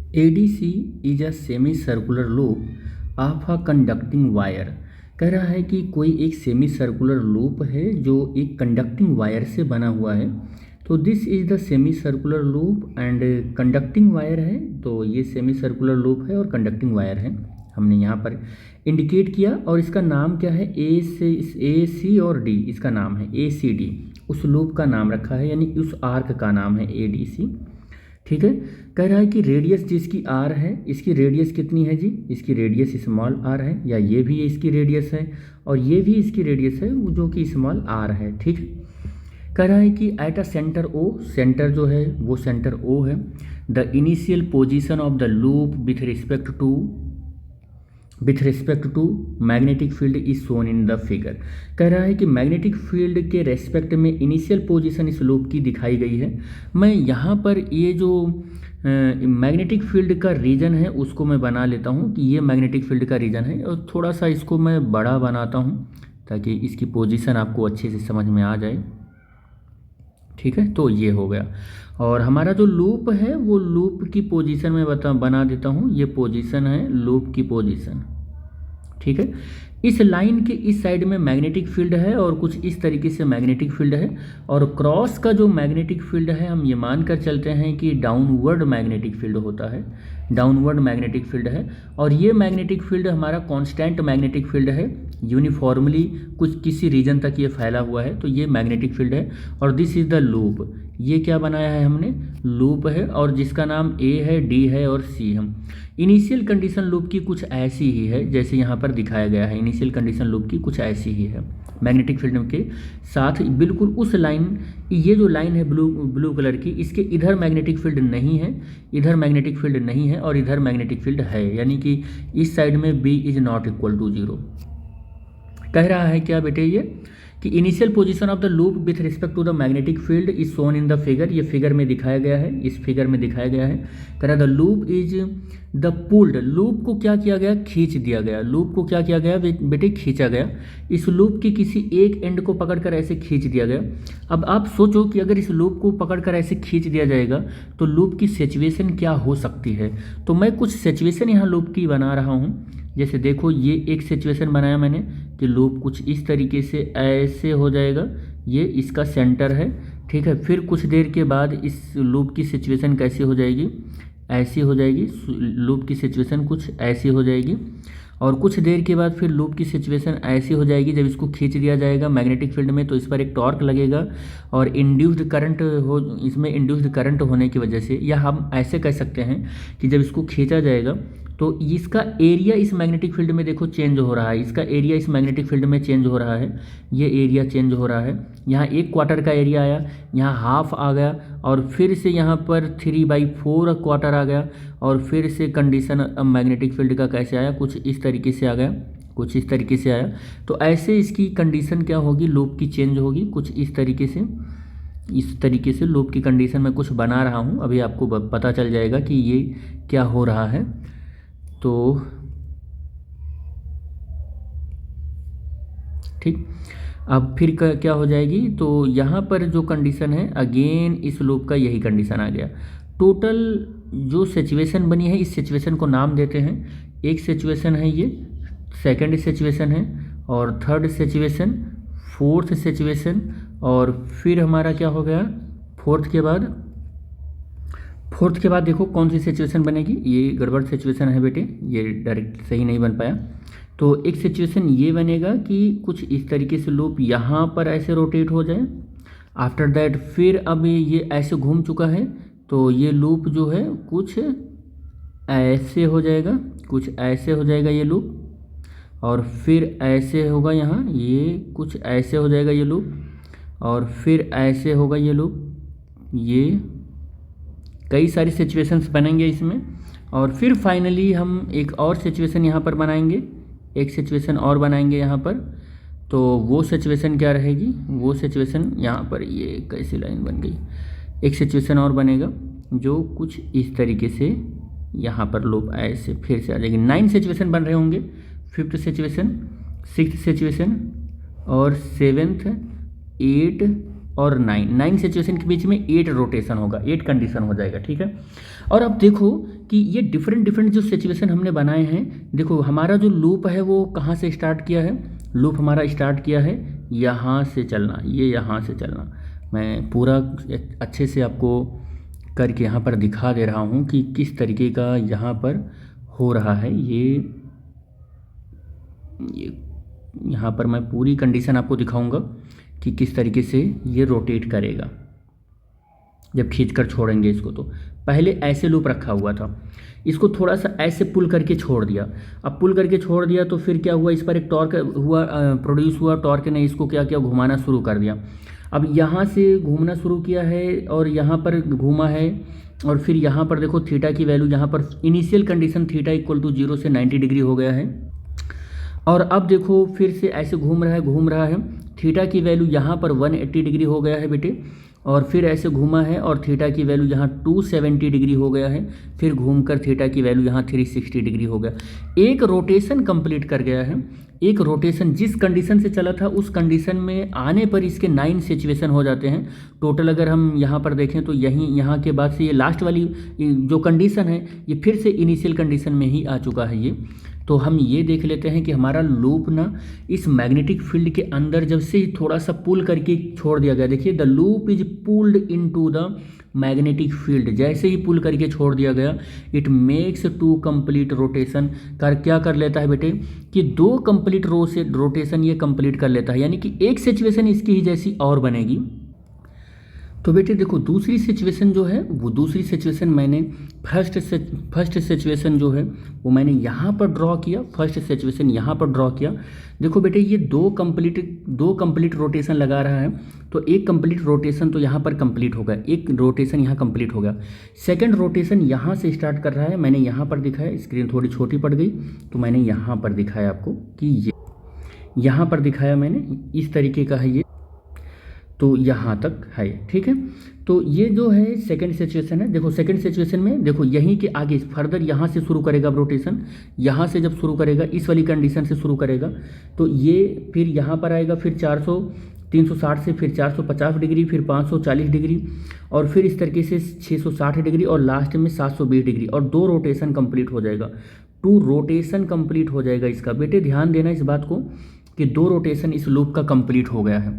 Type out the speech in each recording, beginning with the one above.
ADC is a semi circular loop of a conducting wire. कह रहा है कि कोई एक सेमी सर्कुलर लूप है जो एक कंडक्टिंग वायर से बना हुआ है। तो this is the semi circular loop and conducting wire है। तो ये सेमी सर्कुलर लूप है और कंडक्टिंग वायर है, हमने यहाँ पर इंडिकेट किया। और इसका नाम क्या है, ए सी और डी, इसका नाम है ACD। उस लूप का नाम रखा है, यानी उस आर्क का नाम है ADC। ठीक है। कह रहा है कि रेडियस जिसकी आर है, इसकी रेडियस कितनी है जी, इसकी रेडियस स्मॉल आर है, या ये भी इसकी रेडियस है और ये भी इसकी रेडियस है जो कि स्मॉल आर है। ठीक है। कह रहा है कि at a centre O, centre जो है वो सेंटर ओ है, the initial position of the loop with respect to magnetic field is shown in the figure. कह रहा है कि मैग्नेटिक फील्ड के रेस्पेक्ट में इनिशियल पोजीशन इस लूप की दिखाई गई है। मैं यहाँ पर ये जो मैग्नेटिक फील्ड का रीजन है उसको मैं बना लेता हूँ कि ये मैग्नेटिक फील्ड का रीजन है, और थोड़ा सा इसको मैं बड़ा बनाता हूँ ताकि इसकी पोजीशन आपको अच्छे से समझ में आ जाए। ठीक है, तो ये हो गया। और हमारा जो लूप है वो लूप की पोजीशन में बना देता हूँ। ये पोजीशन है लूप की पोजीशन। ठीक है। इस लाइन के इस साइड में मैग्नेटिक फील्ड है और कुछ इस तरीके से मैग्नेटिक फील्ड है, और क्रॉस का जो मैग्नेटिक फील्ड है हम ये मान कर चलते हैं कि डाउनवर्ड मैग्नेटिक फील्ड होता है, डाउनवर्ड मैग्नेटिक फील्ड है। और ये मैग्नेटिक फील्ड हमारा कांस्टेंट मैग्नेटिक फील्ड है, यूनिफॉर्मली कुछ किसी रीजन तक ये फैला हुआ है, तो ये मैग्नेटिक फील्ड है। और दिस इज द लूप, ये क्या बनाया है हमने, लूप है, और जिसका नाम A है, D है और C है। इनिशियल कंडीशन लूप की कुछ ऐसी ही है जैसे यहाँ पर दिखाया गया है। इनिशियल कंडीशन लूप की कुछ ऐसी ही है, मैग्नेटिक फील्ड के साथ बिल्कुल उस लाइन, ये जो लाइन है ब्लू कलर की, इसके इधर मैग्नेटिक फील्ड नहीं है, इधर मैग्नेटिक फील्ड नहीं है और इधर मैग्नेटिक फील्ड है, यानी कि इस साइड में B is not equal to 0। कह रहा है क्या बेटे ये कि initial position of the loop with respect to the magnetic field is shown in the figure. ये फिगर में दिखाया गया है, इस फिगर में दिखाया गया है। कह रहा the loop is the pulled, loop को क्या किया गया, खींच दिया गया। लूप को क्या किया गया बेटे, खींचा गया। इस लूप के किसी एक एंड को पकड़कर ऐसे खींच दिया गया। अब आप सोचो कि अगर इस लूप को पकड़कर ऐसे खींच दिया जाएगा तो लूप की सिचुएशन क्या हो सकती है। तो मैं कुछ सिचुएशन यहाँ लूप की बना रहा हूँ। जैसे देखो, ये एक सिचुएशन बनाया मैंने कि लूप कुछ इस तरीके से ऐसे हो जाएगा, ये इसका सेंटर है। ठीक है। फिर कुछ देर के बाद इस लूप की सिचुएशन कैसी हो जाएगी, ऐसी हो जाएगी। लूप की सिचुएशन कुछ ऐसी हो जाएगी, और कुछ देर के बाद फिर लूप की सिचुएशन ऐसी हो जाएगी। जब इसको खींच दिया जाएगा मैग्नेटिक फील्ड में तो इस पर एक टॉर्क लगेगा, और इंड्यूस्ड करंट हो, इसमें इंड्यूस्ड करंट होने की वजह से, या हम ऐसे कह सकते हैं कि जब इसको खींचा जाएगा तो इसका एरिया इस मैग्नेटिक फील्ड में देखो चेंज हो रहा है, इसका एरिया इस मैग्नेटिक फील्ड में चेंज हो रहा है, ये एरिया चेंज हो रहा है। यहाँ 1/4 का एरिया आया, यहाँ हाफ आ गया, और फिर से यहाँ पर 3/4 आ गया, और फिर से कंडीशन मैग्नेटिक फील्ड का कैसे आया, कुछ इस तरीके से आ गया, कुछ इस तरीके से आया। तो ऐसे इसकी कंडीशन क्या होगी, लूप की चेंज होगी कुछ इस तरीके से। इस तरीके से लूप की कंडीशन मैं कुछ बना रहा हूँ, अभी आपको पता चल जाएगा कि ये क्या हो रहा है। तो ठीक, अब फिर क्या हो जाएगी, तो यहाँ पर जो कंडीशन है अगेन इस लूप का यही कंडीशन आ गया। टोटल जो सिचुएशन बनी है, इस सिचुएशन को नाम देते हैं। एक सिचुएशन है ये, सेकंड सिचुएशन है, और थर्ड सिचुएशन, फोर्थ सिचुएशन, और फिर हमारा क्या हो गया, फोर्थ के बाद देखो कौन सी सिचुएशन बनेगी। ये गड़बड़ सिचुएशन है बेटे, ये डायरेक्ट सही नहीं बन पाया। तो एक सिचुएशन ये बनेगा कि कुछ इस तरीके से लूप यहाँ पर ऐसे रोटेट हो जाए। आफ्टर दैट फिर अब ये ऐसे घूम चुका है, तो ये लूप जो है कुछ ऐसे हो जाएगा, कुछ ऐसे हो जाएगा ये लूप, और फिर ऐसे होगा यहाँ, ये कुछ ऐसे हो जाएगा ये लूप, और फिर ऐसे होगा ये लूप। ये कई सारी सिचुएशंस बनेंगे इसमें, और फिर फाइनली हम एक और सिचुएशन यहाँ पर बनाएंगे, एक सिचुएशन और बनाएंगे यहाँ पर। तो वो सिचुएशन क्या रहेगी, वो सिचुएशन यहाँ पर, ये कैसी लाइन बन गई, एक सिचुएशन और बनेगा जो कुछ इस तरीके से यहाँ पर लूप ऐसे फिर से आ जाएगी। 9 सिचुएशन बन रहे होंगे, 5th सिचुएशन, 6th सिचुएशन, और 7th, 8, और 9 सिचुएशन के बीच में 8 रोटेशन होगा, 8 कंडीशन हो जाएगा, ठीक है। और अब देखो कि ये डिफरेंट डिफरेंट जो सिचुएशन हमने बनाए हैं, देखो हमारा जो लूप है वो कहाँ से स्टार्ट किया है, लूप हमारा स्टार्ट किया है यहाँ से चलना, ये यहाँ से चलना। मैं पूरा अच्छे से आपको करके यहाँ पर दिखा दे रहा हूँ कि किस तरीके का यहाँ पर हो रहा है। ये यहाँ पर मैं पूरी कंडीशन आपको दिखाऊंगा कि किस तरीके से ये रोटेट करेगा जब खींच कर छोड़ेंगे इसको। तो पहले ऐसे लूप रखा हुआ था, इसको थोड़ा सा ऐसे पुल करके छोड़ दिया। अब पुल करके छोड़ दिया तो फिर क्या हुआ, इस पर एक टॉर्क हुआ, प्रोड्यूस हुआ, टॉर्क ने इसको क्या किया, घुमाना शुरू कर दिया। अब यहाँ से घूमना शुरू किया है और यहाँ पर घूमा है, और फिर यहाँ पर देखो थीटा की वैल्यू, यहाँ पर initial condition theta equal to 0 से 90 डिग्री हो गया है। और अब देखो फिर से ऐसे घूम रहा है, थीटा की वैल्यू यहाँ पर 180 डिग्री हो गया है बेटे, और फिर ऐसे घूमा है और थीटा की वैल्यू यहाँ 270 डिग्री हो गया है, फिर घूमकर थीटा की वैल्यू यहाँ 360 डिग्री हो गया। एक रोटेशन कंप्लीट कर गया है, एक रोटेशन जिस कंडीशन से चला था उस कंडीशन में आने पर इसके 9 सिचुएशन हो जाते हैं टोटल। अगर हम यहाँ पर देखें तो यहाँ के बाद से ये लास्ट वाली जो कंडीशन है ये फिर से इनिशियल कंडीशन में ही आ चुका है ये। तो हम ये देख लेते हैं कि हमारा लूप ना इस मैग्नेटिक फील्ड के अंदर जब से ही थोड़ा सा पुल करके छोड़ दिया गया, देखिए the loop is pulled into the magnetic field, जैसे ही पुल करके छोड़ दिया गया इट मेक्स 2 कंप्लीट रोटेशन। क्या कर लेता है बेटे कि 2 कंप्लीट रोटेशन ये कंप्लीट कर लेता है, यानी कि एक सिचुएशन इसकी ही जैसी और बनेगी। तो बेटे देखो दूसरी सिचुएशन जो है वो दूसरी सिचुएशन मैंने फर्स्ट सिचुएशन जो है वो मैंने यहाँ पर ड्रॉ किया, फर्स्ट सिचुएशन यहाँ पर ड्रॉ किया। देखो बेटे ये दो कंप्लीट रोटेशन लगा रहा है, तो एक कंप्लीट रोटेशन तो यहाँ पर कंप्लीट हो गया, एक रोटेशन यहाँ कंप्लीट हो गया। सेकंड रोटेशन यहाँ से स्टार्ट कर रहा है, मैंने यहाँ पर दिखाया, स्क्रीन थोड़ी छोटी पड़ गई तो मैंने यहाँ पर दिखाया आपको कि ये यहाँ पर दिखाया मैंने, इस तरीके का है ये, तो यहाँ तक है, ठीक है। तो ये जो है सेकंड सिचुएशन है। देखो सेकंड सिचुएशन में देखो यहीं के आगे फर्दर यहाँ से शुरू करेगा रोटेशन, यहाँ से जब शुरू करेगा इस वाली कंडीशन से शुरू करेगा तो ये फिर यहाँ पर आएगा, फिर 360 से फिर 450 डिग्री, फिर 540 डिग्री, और फिर इस तरीके से 660 डिग्री, और लास्ट में 720 डिग्री, और 2 रोटेशन कंप्लीट हो जाएगा, 2 रोटेशन कंप्लीट हो जाएगा इसका। बेटे ध्यान देना इस बात को कि 2 रोटेशन इस लूप का कंप्लीट हो गया है।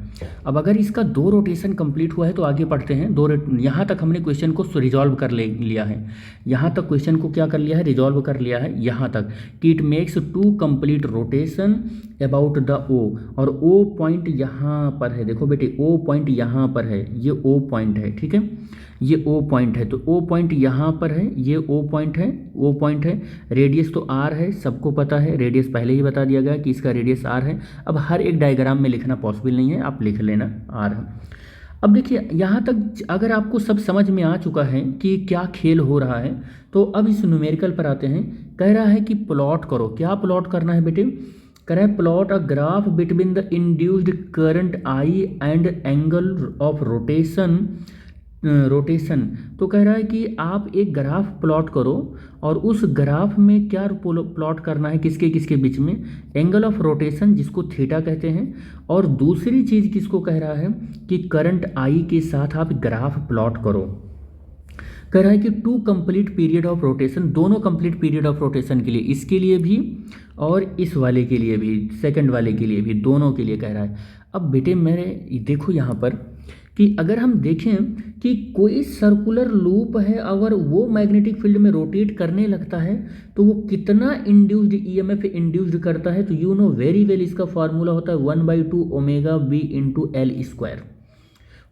अब अगर इसका 2 रोटेशन कंप्लीट हुआ है तो आगे पढ़ते हैं। यहाँ तक हमने क्वेश्चन को रिजॉल्व कर लिया है, यहाँ तक क्वेश्चन को क्या कर लिया है, रिजॉल्व कर लिया है यहाँ तक कि it makes 2 complete rotation about the O, और ओ पॉइंट यहाँ पर है। देखो बेटे ओ पॉइंट यहाँ पर है, ये ओ पॉइंट है, ठीक है, ये ओ पॉइंट है, तो ओ पॉइंट यहाँ पर है, ये ओ पॉइंट है, ओ पॉइंट है। रेडियस तो आर है, सबको पता है, रेडियस पहले ही बता दिया गया कि इसका रेडियस आर है। अब हर एक डायग्राम में लिखना पॉसिबल नहीं है, आप लिख लेना आर है। अब देखिए यहाँ तक अगर आपको सब समझ में आ चुका है कि क्या खेल हो रहा है, तो अब इस न्यूमेरिकल पर आते हैं। कह रहा है कि प्लॉट करो, क्या प्लॉट करना है बेटे, कह रहा है plot a graph between the induced current I and angle of rotation. तो कह रहा है कि आप एक ग्राफ प्लॉट करो, और उस ग्राफ में क्या प्लॉट करना है, किसके किसके बीच में, एंगल ऑफ रोटेशन जिसको थीटा कहते हैं, और दूसरी चीज़ किसको कह रहा है कि करंट आई के साथ आप ग्राफ प्लॉट करो। कह रहा है कि 2 कंप्लीट पीरियड ऑफ रोटेशन, दोनों कंप्लीट पीरियड ऑफ रोटेशन के लिए, इसके लिए भी और इस वाले के लिए भी, सेकंड वाले के लिए भी, दोनों के लिए कह रहा है। अब बेटे मेरे देखो यहाँ पर कि अगर हम देखें कि कोई सर्कुलर लूप है, अगर वो मैग्नेटिक फील्ड में रोटेट करने लगता है तो वो कितना इंड्यूस्ड ईएमएफ इंड्यूस्ड करता है, तो यू नो वेरी वेल, इसका फार्मूला होता है 1/2 omega B into L square,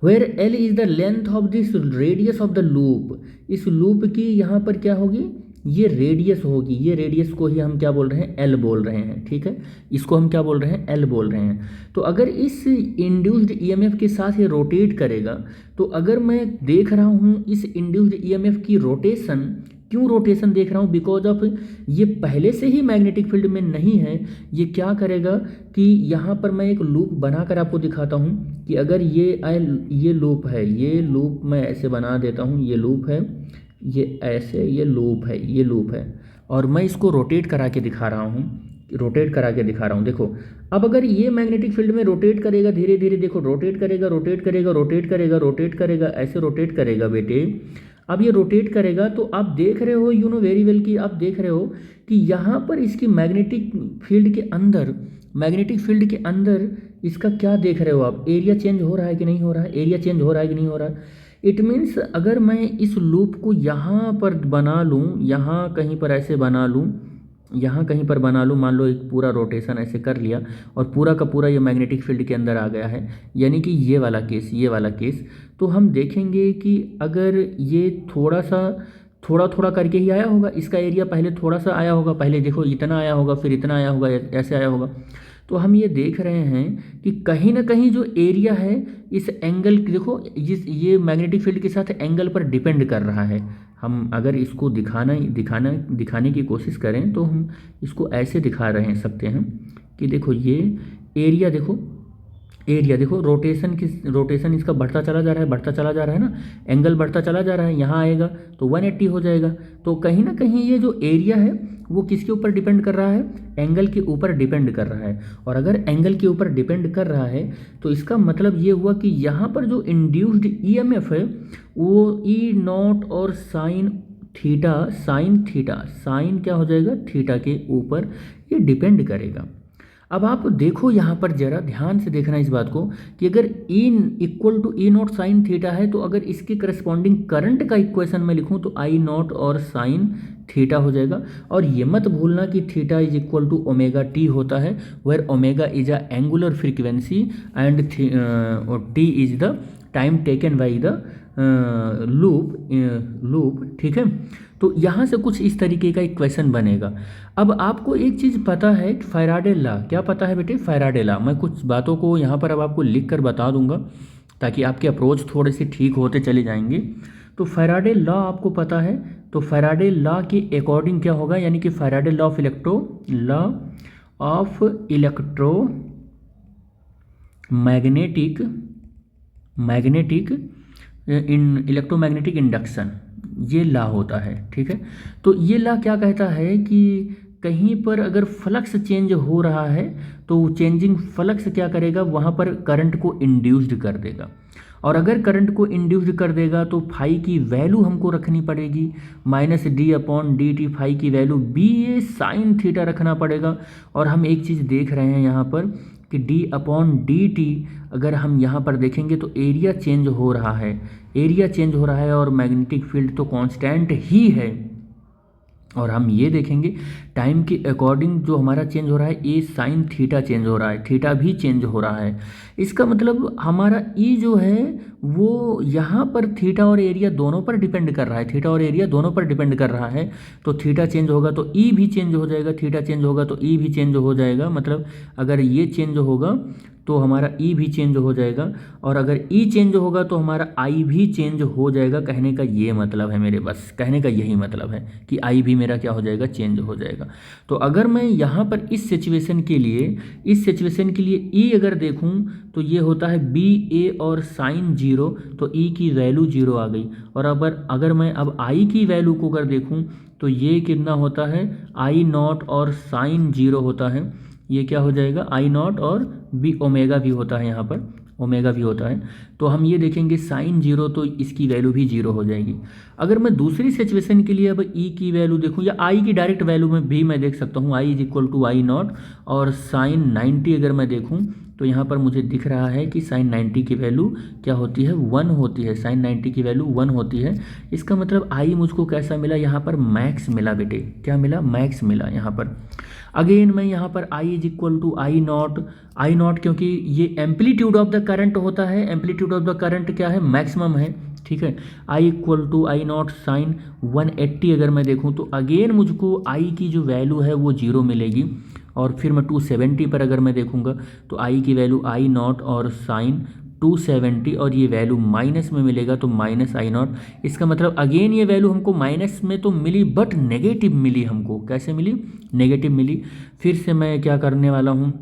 where L is the length of this radius of the loop. इस लूप की यहाँ पर क्या होगी, ये रेडियस होगी, ये रेडियस को ही हम क्या बोल रहे हैं, एल बोल रहे हैं, ठीक है, इसको हम क्या बोल रहे हैं, एल बोल रहे हैं। तो अगर इस इंड्यूस्ड ईएमएफ के साथ ये रोटेट करेगा, तो अगर मैं देख रहा हूँ इस इंड्यूस्ड ईएमएफ की रोटेशन, क्यों रोटेशन देख रहा हूँ, बिकॉज ऑफ ये पहले से ही मैग्नेटिक फील्ड में नहीं है, ये क्या करेगा कि यहाँ पर मैं एक लूप बनाकर आपको दिखाता हूँ कि अगर ये लूप है, ये लूप मैं ऐसे बना देता हूँ, ये लूप है, ये ऐसे, ये लूप है, ये लूप है, और मैं इसको रोटेट करा के दिखा रहा हूँ रोटेट करा के दिखा रहा हूँ। देखो अब अगर ये मैग्नेटिक फील्ड में रोटेट करेगा धीरे धीरे, देखो रोटेट करेगा रोटेट करेगा रोटेट करेगा रोटेट करेगा, ऐसे रोटेट करेगा बेटे। अब ये रोटेट करेगा तो आप देख रहे हो, यू नो वेरी वेल, कि आप देख रहे हो कि यहाँ पर इसकी मैग्नेटिक फील्ड के अंदर, मैग्नेटिक फील्ड के अंदर इसका क्या देख रहे हो आप, एरिया चेंज हो रहा है कि नहीं हो रहा है, एरिया चेंज हो रहा है कि नहीं हो रहा है। इट मीन्स अगर मैं इस लूप को यहाँ पर बना लूँ, यहाँ कहीं पर ऐसे बना लूँ, यहाँ कहीं पर बना लूँ, मान लो एक पूरा रोटेशन ऐसे कर लिया और पूरा का पूरा ये मैग्नेटिक फील्ड के अंदर आ गया है, यानी कि ये वाला केस, ये वाला केस, तो हम देखेंगे कि अगर ये थोड़ा सा थोड़ा थोड़ा करके ही आया होगा, इसका एरिया पहले थोड़ा सा आया होगा, पहले देखो इतना आया होगा, फिर इतना आया होगा, ऐसे आया होगा। तो हम ये देख रहे हैं कि कहीं ना कहीं जो एरिया है इस एंगल, देखो ये मैग्नेटिक फील्ड के साथ एंगल पर डिपेंड कर रहा है। हम अगर इसको दिखाने की कोशिश करें तो हम इसको ऐसे दिखा रहे सकते हैं कि देखो ये एरिया, देखो रोटेशन इसका बढ़ता चला जा रहा है ना, एंगल बढ़ता चला जा रहा है, यहाँ आएगा तो 180 हो जाएगा। तो कहीं ना कहीं ये जो एरिया है वो किसके ऊपर डिपेंड कर रहा है, एंगल के ऊपर डिपेंड कर रहा है। और अगर एंगल के ऊपर डिपेंड कर रहा है तो इसका मतलब ये हुआ कि यहाँ पर जो इंड्यूस्ड ईएमएफ है वो ई नॉट और साइन क्या हो जाएगा, थीटा के ऊपर ये डिपेंड करेगा। अब आप देखो यहाँ पर जरा ध्यान से देखना इस बात को कि अगर E equal to E naught sine theta है तो अगर इसके करस्पॉन्डिंग करंट का इक्वेशन में लिखूँ तो आई नॉट और साइन थीटा हो जाएगा। और ये मत भूलना कि theta is equal to omega T होता है, where omega is a angular frequency and T is the time taken by the loop, ठीक है। तो यहाँ से कुछ इस तरीके का इक्वेशन बनेगा। अब आपको एक चीज़ पता है, फैराडे लॉ, क्या पता है बेटे, फैराडे लॉ। मैं कुछ बातों को यहाँ पर अब आपको लिख कर बता दूंगा ताकि आपके अप्रोच थोड़े से ठीक होते चले जाएंगे। तो फैराडे लॉ आपको पता है, तो फैराडे लॉ के अकॉर्डिंग क्या होगा, यानी कि Faraday law of electromagnetic induction, ये लॉ होता है, ठीक है। तो ये लॉ क्या कहता है कि कहीं पर अगर फ्लक्स चेंज हो रहा है तो चेंजिंग फ्लक्स क्या करेगा, वहाँ पर करंट को इंड्यूस्ड कर देगा। और अगर करंट को इंड्यूस्ड कर देगा तो फाई की वैल्यू हमको रखनी पड़ेगी -d/dt, फाई की वैल्यू BA साइन थीटा रखना पड़ेगा। और हम एक चीज़ देख रहे हैं यहाँ पर कि d/dt अगर हम यहाँ पर देखेंगे तो एरिया चेंज हो रहा है, और मैग्नेटिक फील्ड तो कांस्टेंट ही है। और हम ये देखेंगे टाइम के अकॉर्डिंग जो हमारा चेंज हो रहा है, ए साइन थीटा चेंज हो रहा है, थीटा भी चेंज हो रहा है। इसका मतलब हमारा ई जो है वो यहाँ पर थीटा और एरिया दोनों पर डिपेंड कर रहा है, तो थीटा चेंज होगा तो ई भी चेंज हो जाएगा, थीटा चेंज होगा तो ई भी चेंज हो जाएगा। मतलब अगर ये चेंज होगा तो हमारा ई भी चेंज हो जाएगा, और अगर ई चेंज होगा तो हमारा आई भी चेंज हो जाएगा। कहने का ये मतलब है मेरे, बस कहने का यही मतलब है कि आई भी मेरा क्या हो जाएगा, चेंज हो जाएगा। तो अगर मैं यहाँ पर इस सिचुएशन के लिए ई अगर देखूँ तो ये होता है BA और साइन 0, तो ई की वैल्यू 0 आ गई। और अगर मैं अब आई की वैल्यू को अगर देखूँ तो ये कितना होता है, आई नॉट और साइन 0 होता है, ये क्या हो जाएगा, आई नॉट और ओमेगा भी होता है, यहाँ पर ओमेगा भी होता है। तो हम ये देखेंगे साइन 0 तो इसकी वैल्यू भी 0 हो जाएगी। अगर मैं दूसरी सिचुएशन के लिए अब ई की वैल्यू देखूँ या आई की डायरेक्ट वैल्यू में भी मैं देख सकता हूँ, I is equal to I naught और साइन 90 अगर मैं देखूँ तो यहाँ पर मुझे दिख रहा है कि साइन 90 की वैल्यू क्या होती है, 1 होती है। साइन 90 की वैल्यू 1 होती है। इसका मतलब आई मुझको कैसा मिला, यहाँ पर मैक्स मिला बेटे, क्या मिला, मैक्स मिला यहाँ पर। अगेन मैं यहाँ पर I is equal to I naught क्योंकि ये एम्पलीट्यूड ऑफ द करंट होता है, एम्पलीट्यूड ऑफ द करंट क्या है, मैक्सिमम है, ठीक है। I equal to I naught sine 180 अगर मैं देखूँ तो अगेन मुझको आई की जो वैल्यू है वो 0 मिलेगी। और फिर मैं 270 पर अगर मैं देखूँगा तो आई की वैल्यू आई नॉट और साइन 270, और ये वैल्यू माइनस में मिलेगा तो माइनस आई नॉट। इसका मतलब अगेन ये वैल्यू हमको माइनस में तो मिली बट नेगेटिव मिली हमको, कैसे मिली, नेगेटिव मिली। फिर से मैं क्या करने वाला हूँ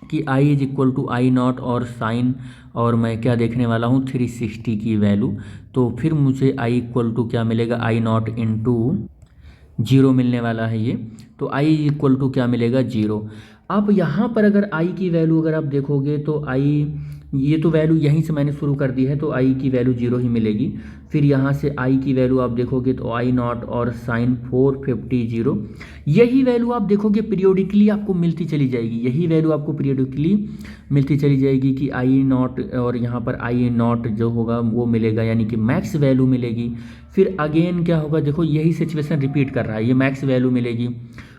कि I is equal to I naught और साइन, और मैं क्या देखने वाला हूँ 360 की वैल्यू। तो फिर मुझे आई इक्वल टू क्या मिलेगा, आई नॉट इंटू जीरो मिलने वाला है ये। तो आई इक्वल टू क्या मिलेगा, जीरो। अब यहाँ पर अगर आई की वैल्यू अगर आप देखोगे तो आई, ये तो वैल्यू यहीं से मैंने शुरू कर दी है, तो आई की वैल्यू जीरो ही मिलेगी। फिर यहाँ से आई की वैल्यू आप देखोगे तो आई नॉट और साइन 450 जीरो, यही वैल्यू आप देखोगे पीरियोडिकली आपको मिलती चली जाएगी, यही वैल्यू आपको पीरियोडिकली मिलती चली जाएगी कि आई नॉट और यहाँ पर आई नॉट जो होगा वो मिलेगा, यानी कि मैक्स वैल्यू मिलेगी। फिर अगेन क्या होगा, देखो यही सिचुएशन रिपीट कर रहा है, ये मैक्स वैल्यू मिलेगी।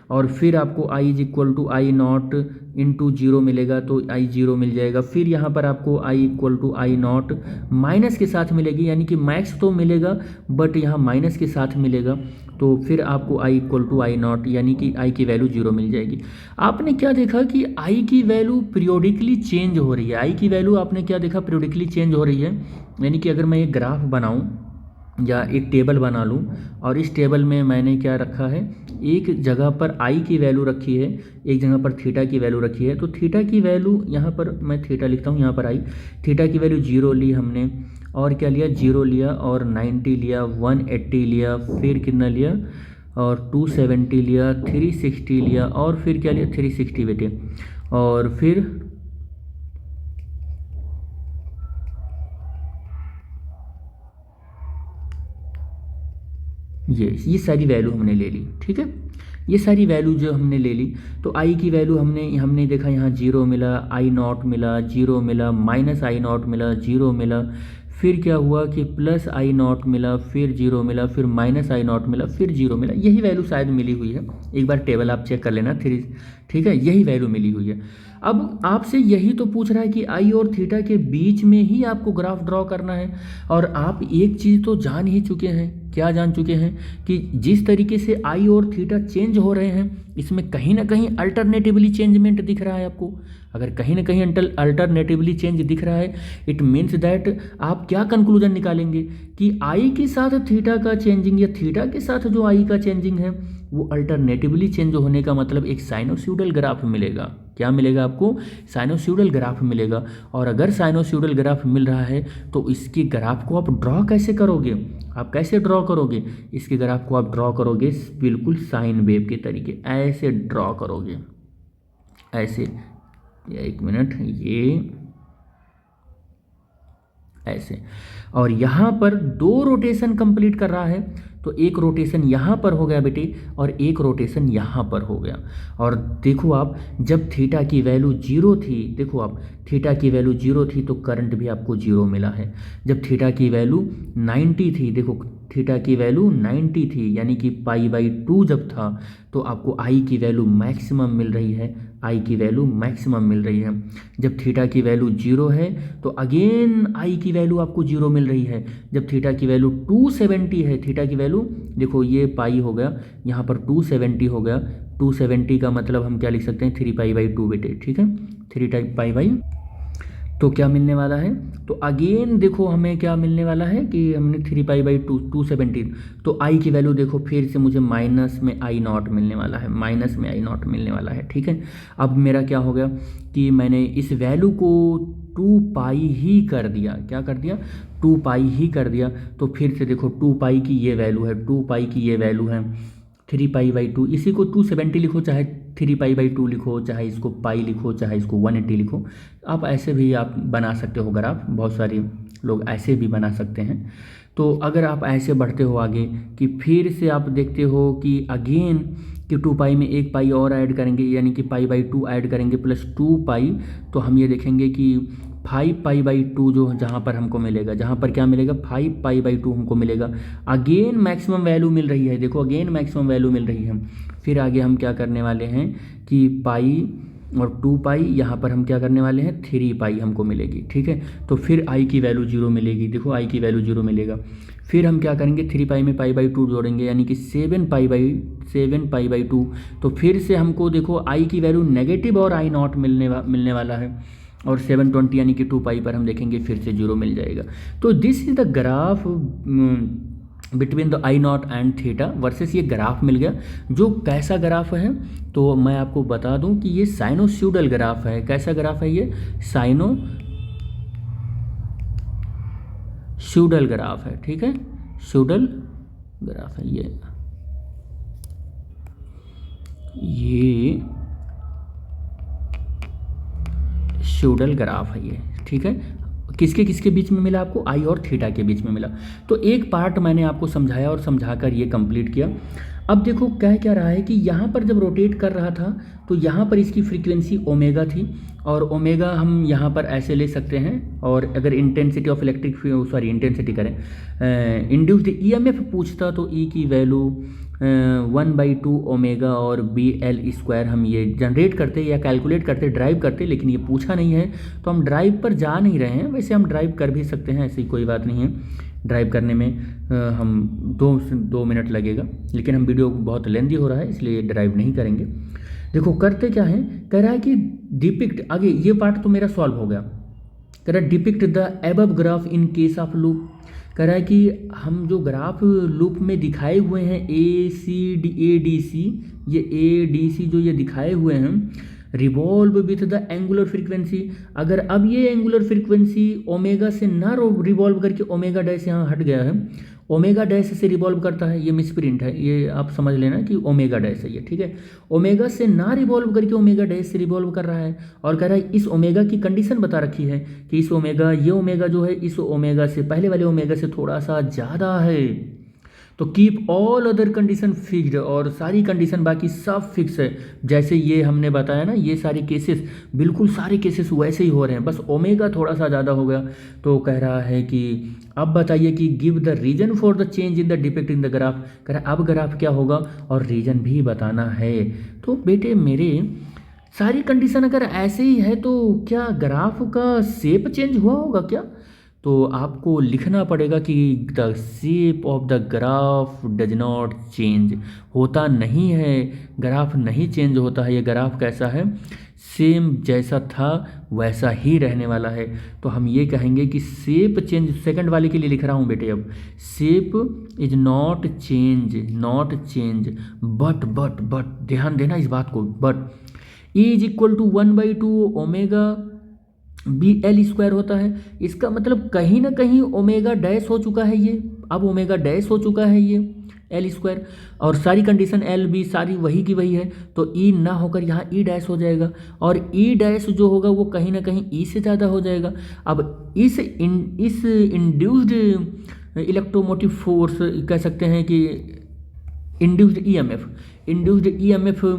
और फिर आपको I is equal to I naught into zero मिलेगा, तो आई जीरो मिल जाएगा। फिर यहाँ पर आपको I equal to I naught minus के साथ मिलेगी, यानी कि मैक्स तो मिलेगा बट यहाँ माइनस के साथ मिलेगा। तो फिर आपको I equal to I not यानी कि आई की वैल्यू जीरो मिल जाएगी। आपने क्या देखा कि आई की वैल्यू पीरियोडिकली चेंज हो रही है, आई की वैल्यू आपने क्या देखा पीरियोडिकली चेंज हो रही है। यानी कि अगर मैं एक ग्राफ बनाऊँ या एक टेबल बना लूँ और इस टेबल में मैंने क्या रखा है, एक जगह पर आई की वैल्यू रखी है, एक जगह पर थीटा की वैल्यू रखी है। तो थीटा की वैल्यू यहाँ पर मैं थीटा लिखता हूँ, यहाँ पर आई थीटा की वैल्यू जीरो ली हमने, और क्या लिया, जीरो लिया और 90 लिया, 180 लिया, फिर कितना लिया और 270 लिया, 360 लिया और फिर क्या लिया 360 बेटे, और फिर ये सारी वैल्यू हमने ले ली। ठीक है, ये सारी वैल्यू जो हमने ले ली, तो आई की वैल्यू हमने देखा यहाँ जीरो मिला, आई नॉट मिला, जीरो मिला, माइनस आई नॉट मिला, जीरो मिला, फिर क्या हुआ कि प्लस आई नॉट मिला, फिर जीरो मिला, फिर माइनस आई नॉट मिला, फिर जीरो मिला। यही वैल्यू शायद मिली हुई है, एक बार टेबल आप चेक कर लेना थ्री। ठीक है, यही वैल्यू मिली हुई है। अब आपसे यही तो पूछ रहा है कि आई और थीटा के बीच में ही आपको ग्राफ ड्रॉ करना है। और आप एक चीज़ तो जान ही चुके हैं, क्या जान चुके हैं कि जिस तरीके से आई और थीटा चेंज हो रहे हैं, इसमें कहीं ना कहीं अल्टरनेटिवली चेंजमेंट दिख रहा है आपको। अगर कहीं ना कहीं अल्टरनेटिवली चेंज दिख रहा है, इट मीन्स दैट आप क्या कंक्लूजन निकालेंगे कि आई के साथ थीटा का चेंजिंग या थीटा के साथ जो आई का चेंजिंग है वो अल्टरनेटिवली चेंज होने का मतलब एक साइनोसॉइडल ग्राफ मिलेगा। क्या मिलेगा आपको, साइनोसॉइडल ग्राफ मिलेगा। और अगर साइनोसॉइडल ग्राफ मिल रहा है तो इसके ग्राफ को आप ड्रॉ कैसे करोगे, आप कैसे ड्रॉ करोगे, इसके ग्राफ को आप ड्रॉ करोगे बिल्कुल साइन वेव के तरीके, ऐसे ड्रॉ करोगे, ऐसे, एक मिनट, ये ऐसे। और यहाँ पर दो रोटेशन कंप्लीट कर रहा है, तो एक रोटेशन यहाँ पर हो गया बेटे और एक रोटेशन यहाँ पर हो गया। और देखो आप, जब थीटा की वैल्यू जीरो थी, देखो आप थीटा की वैल्यू जीरो थी तो करंट भी आपको जीरो मिला है। जब थीटा की वैल्यू 90 थी, देखो थीटा की वैल्यू 90 थी, यानी कि π/2 जब था, तो आपको आई की वैल्यू मैक्सिमम मिल रही है, आई की वैल्यू मैक्सिमम मिल रही है। जब थीटा की वैल्यू जीरो है तो अगेन आई की वैल्यू आपको जीरो मिल रही है। जब थीटा की वैल्यू 270 है, थीटा की वैल्यू देखो ये पाई हो गया, यहाँ पर 270 हो गया, 270 का मतलब हम क्या लिख सकते हैं 3π/2 बेटे। ठीक है, 3π/, तो क्या मिलने वाला है, तो अगेन देखो हमें क्या मिलने वाला है कि हमने 3π/2 270, तो आई की वैल्यू देखो फिर से मुझे माइनस में आई नॉट मिलने वाला है, माइनस में आई नॉट मिलने वाला है। ठीक है, अब मेरा क्या हो गया कि मैंने इस वैल्यू को 2π ही कर दिया, क्या कर दिया 2π ही कर दिया। तो फिर से देखो 2π की ये वैल्यू है, 2π की ये वैल्यू है 3π/2, इसी को 270 लिखो, चाहे 3π/2 लिखो, चाहे इसको पाई लिखो, चाहे इसको 180 लिखो। आप ऐसे भी आप बना सकते हो ग्राफ, बहुत सारे लोग ऐसे भी बना सकते हैं। तो अगर आप ऐसे बढ़ते हो आगे कि फिर से आप देखते हो कि अगेन कि 2π में एक पाई और ऐड करेंगे, यानी कि π/2 ऐड करेंगे प्लस 2π, तो हम ये देखेंगे कि 5π/2 जो जहाँ पर हमको मिलेगा, जहाँ पर क्या मिलेगा 5π/2 हमको मिलेगा। अगेन मैक्सिमम वैल्यू मिल रही है, देखो अगेन मैक्सिमम वैल्यू मिल रही है। फिर आगे हम क्या करने वाले हैं कि पाई और 2π, यहाँ पर हम क्या करने वाले हैं 3π हमको मिलेगी। ठीक है, तो फिर आई की वैल्यू जीरो मिलेगी, देखो आई की वैल्यू जीरो मिलेगा। फिर हम क्या करेंगे 3π में π/2 जोड़ेंगे, यानी कि 7π/2, तो फिर से हमको देखो आई की वैल्यू नेगेटिव और आई नॉट मिलने वाला है, और 720 यानी कि 2π पर हम देखेंगे फिर से जीरो मिल जाएगा। तो this is the graph between the I not and theta versus ये ग्राफ मिल गया। जो कैसा ग्राफ है तो मैं आपको बता दूं कि ये साइनोसॉइडल ग्राफ है। कैसा ग्राफ है ये, साइनोसॉइडल ग्राफ है। ठीक है, सॉइडल ग्राफ है ये। ये स्यूडल ग्राफ है ये, ठीक है। किसके किसके बीच में मिला आपको? आई और थीटा के बीच में मिला। तो एक पार्ट मैंने आपको समझाया और समझाकर ये कंप्लीट किया। अब देखो कह क्या रहा है कि यहाँ पर जब रोटेट कर रहा था तो यहाँ पर इसकी फ्रीक्वेंसी ओमेगा थी, और ओमेगा हम यहाँ पर ऐसे ले सकते हैं। और अगर intensity of electric sorry intensity करें, इंड्यूस्ड ईएमएफ पूछता तो ई की वैल्यू 1/2 ओमेगा और BL² हम ये जनरेट करते या कैलकुलेट करते, ड्राइव करते, लेकिन ये पूछा नहीं है तो हम ड्राइव पर जा नहीं रहे हैं। वैसे हम ड्राइव कर भी सकते हैं, ऐसी कोई बात नहीं है। ड्राइव करने में हम 2 मिनट लगेगा, लेकिन हम वीडियो बहुत लेंदी हो रहा है इसलिए ड्राइव नहीं करेंगे। देखो करते क्या है, कह रहा है कि डिपिक्ट, आगे ये पार्ट तो मेरा सॉल्व हो गया। कह रहा है depict the above graph in case of loop. कह रहा है कि हम जो ग्राफ लूप में दिखाए हुए हैं ADC, ये ADC जो ये दिखाए हुए हैं, revolve with the angular frequency. अगर अब ये एंगुलर फ्रीक्वेंसी ओमेगा से ना रिवॉल्व करके ओमेगा डैश यहाँ हट गया है, ओमेगा डैश से रिवॉल्व करता है, ये मिसप्रिंट है, ये आप समझ लेना कि ओमेगा डैश है ये, ठीक है। ओमेगा से ना रिवॉल्व करके ओमेगा डैश से रिवॉल्व कर रहा है, और कह रहा है इस ओमेगा की कंडीशन बता रखी है कि इस ओमेगा, ये ओमेगा जो है इस ओमेगा से, पहले वाले ओमेगा से थोड़ा सा ज़्यादा है। तो keep all other condition fixed, और सारी कंडीशन बाकी सब फिक्स है। जैसे ये हमने बताया ना, ये सारे केसेस बिल्कुल सारे केसेस वैसे ही हो रहे हैं, बस ओमेगा थोड़ा सा ज़्यादा हो गया। तो कह रहा है कि अब बताइए कि give the reason for the change in the depict in the graph. कह रहा है अब ग्राफ क्या होगा और रीजन भी बताना है। तो बेटे मेरे सारी कंडीशन अगर ऐसे ही है तो क्या ग्राफ का शेप चेंज हुआ होगा क्या? तो आपको लिखना पड़ेगा कि the shape of the graph does not change, होता नहीं है, ग्राफ नहीं चेंज होता है। ये ग्राफ कैसा है? सेम जैसा था वैसा ही रहने वाला है। तो हम ये कहेंगे कि शेप चेंज, सेकंड वाले के लिए लिख रहा हूँ बेटे, अब shape is not change but ध्यान देना इस बात को, but E is equal to 1/2 omega BL² होता है। इसका मतलब कहीं ना कहीं ओमेगा डैश हो चुका है ये, अब ओमेगा डैश हो चुका है ये L², और सारी कंडीशन L भी सारी वही की वही है। तो E ना होकर यहाँ E डैश हो जाएगा, और E डैश जो होगा वो कहीं ना कहीं E से ज़्यादा हो जाएगा। अब इस इंड्यूस्ड इलेक्ट्रोमोटिव फोर्स कह सकते हैं कि इंड्यूस्ड ईएमएफ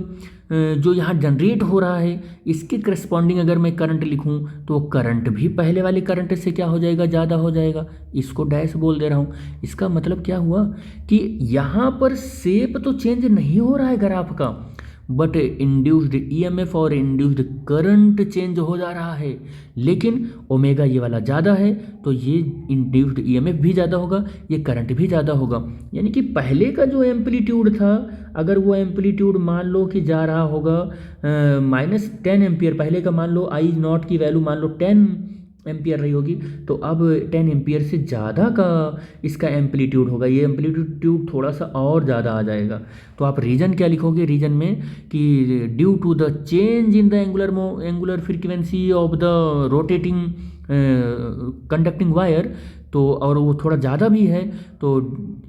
जो यहाँ जनरेट हो रहा है, इसके करस्पॉन्डिंग अगर मैं करंट लिखूँ तो करंट भी पहले वाले करंट से क्या हो जाएगा? ज़्यादा हो जाएगा। इसको डैश बोल दे रहा हूँ। इसका मतलब क्या हुआ कि यहाँ पर शेप तो चेंज नहीं हो रहा है ग्राफ का, बट इंड्यूस्ड ईएमएफ और इंड्यूस्ड करंट चेंज हो जा रहा है। लेकिन ओमेगा ये वाला ज़्यादा है तो ये इंड्यूस्ड ईएमएफ भी ज़्यादा होगा, ये करंट भी ज़्यादा होगा। यानी कि पहले का जो एम्पलीट्यूड था, अगर वो एम्पलीट्यूड मान लो कि जा रहा होगा -10 एम्पियर, पहले का मान लो I0 की वैल्यू मान लो 10 एम्पियर रही होगी, तो अब 10 एम्पियर से ज़्यादा का इसका एम्पलीट्यूड होगा, ये एम्पलीट्यूड थोड़ा सा और ज़्यादा आ जाएगा। तो आप रीजन क्या लिखोगे रीजन में कि due to the change in the angular frequency of the rotating conducting wire, तो और वो थोड़ा ज़्यादा भी है तो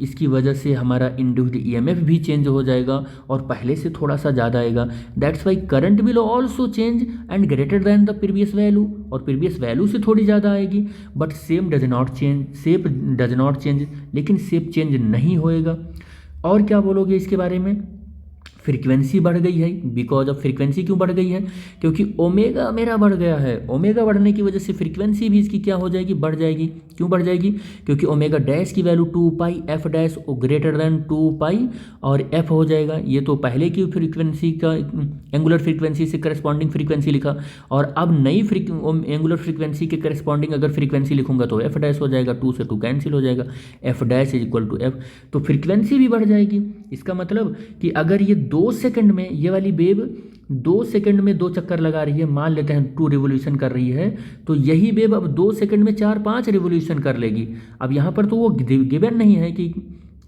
इसकी वजह से हमारा इंड्यूस्ड ईएमएफ भी चेंज हो जाएगा और पहले से थोड़ा सा ज़्यादा आएगा। That's why current will also change and greater than the previous value, और प्रीवियस वैल्यू से थोड़ी ज़्यादा आएगी। But shape does not change, लेकिन शेप चेंज नहीं होएगा। और क्या बोलोगे इसके बारे में? फ्रीक्वेंसी बढ़ गई है। बिकॉज ऑफ फ्रीक्वेंसी क्यों बढ़ गई है? क्योंकि ओमेगा मेरा बढ़ गया है। ओमेगा बढ़ने की वजह से फ्रीक्वेंसी भी इसकी क्या हो जाएगी? बढ़ जाएगी। क्यों बढ़ जाएगी? क्योंकि ओमेगा डैश की value 2π f dash greater than 2π और f हो जाएगा। ये तो पहले की फ्रीक्वेंसी का एंगुलर फ्रीक्वेंसी से करस्पॉन्डिंग फ्रीक्वेंसी लिखा, और अब नई एंगुलर फ्रीक्वेंसी के करस्पॉन्डिंग अगर फ्रीक्वेंसी लिखूंगा तो f डैश हो जाएगा, 2 से 2 कैंसिल हो जाएगा, f dash is equal to f। तो फ्रीक्वेंसी भी बढ़ जाएगी। इसका मतलब कि अगर ये 2 सेकंड में, ये वाली वेव 2 सेकंड में 2 चक्कर लगा रही है, मान लेते हैं 2 रिवोल्यूशन कर रही है, तो यही वेव अब 2 सेकंड में 4-5 रिवोल्यूशन कर लेगी। अब यहाँ पर तो वो गिवन नहीं है कि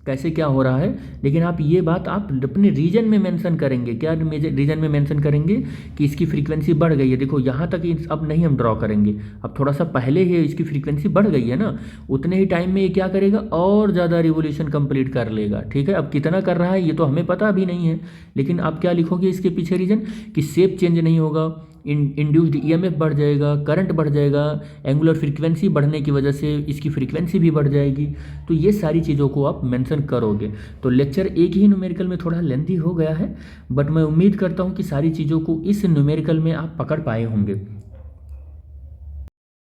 कैसे क्या हो रहा है, लेकिन आप ये बात आप अपने रीजन में मेंशन करेंगे। क्या रीजन में मेंशन करेंगे कि इसकी फ्रीक्वेंसी बढ़ गई है। देखो यहाँ तक अब नहीं हम ड्रॉ करेंगे, अब थोड़ा सा पहले ही इसकी फ्रीक्वेंसी बढ़ गई है ना, उतने ही टाइम में ये क्या करेगा, और ज़्यादा रिवोल्यूशन कंप्लीट कर लेगा। ठीक है, अब कितना कर रहा है ये तो हमें पता भी नहीं है, लेकिन आप क्या लिखोगे इसके पीछे रीजन, कि शेप चेंज नहीं होगा, इंड्यूस्ड ईएमएफ बढ़ जाएगा, करंट बढ़ जाएगा, एंगुलर फ्रीक्वेंसी बढ़ने की वजह से इसकी फ्रीक्वेंसी भी बढ़ जाएगी। तो ये सारी चीज़ों को आप मेंशन करोगे। तो लेक्चर एक ही न्यूमेरिकल में थोड़ा लेंथी हो गया है, बट मैं उम्मीद करता हूँ कि सारी चीज़ों को इस न्यूमेरिकल में आप पकड़ पाए होंगे।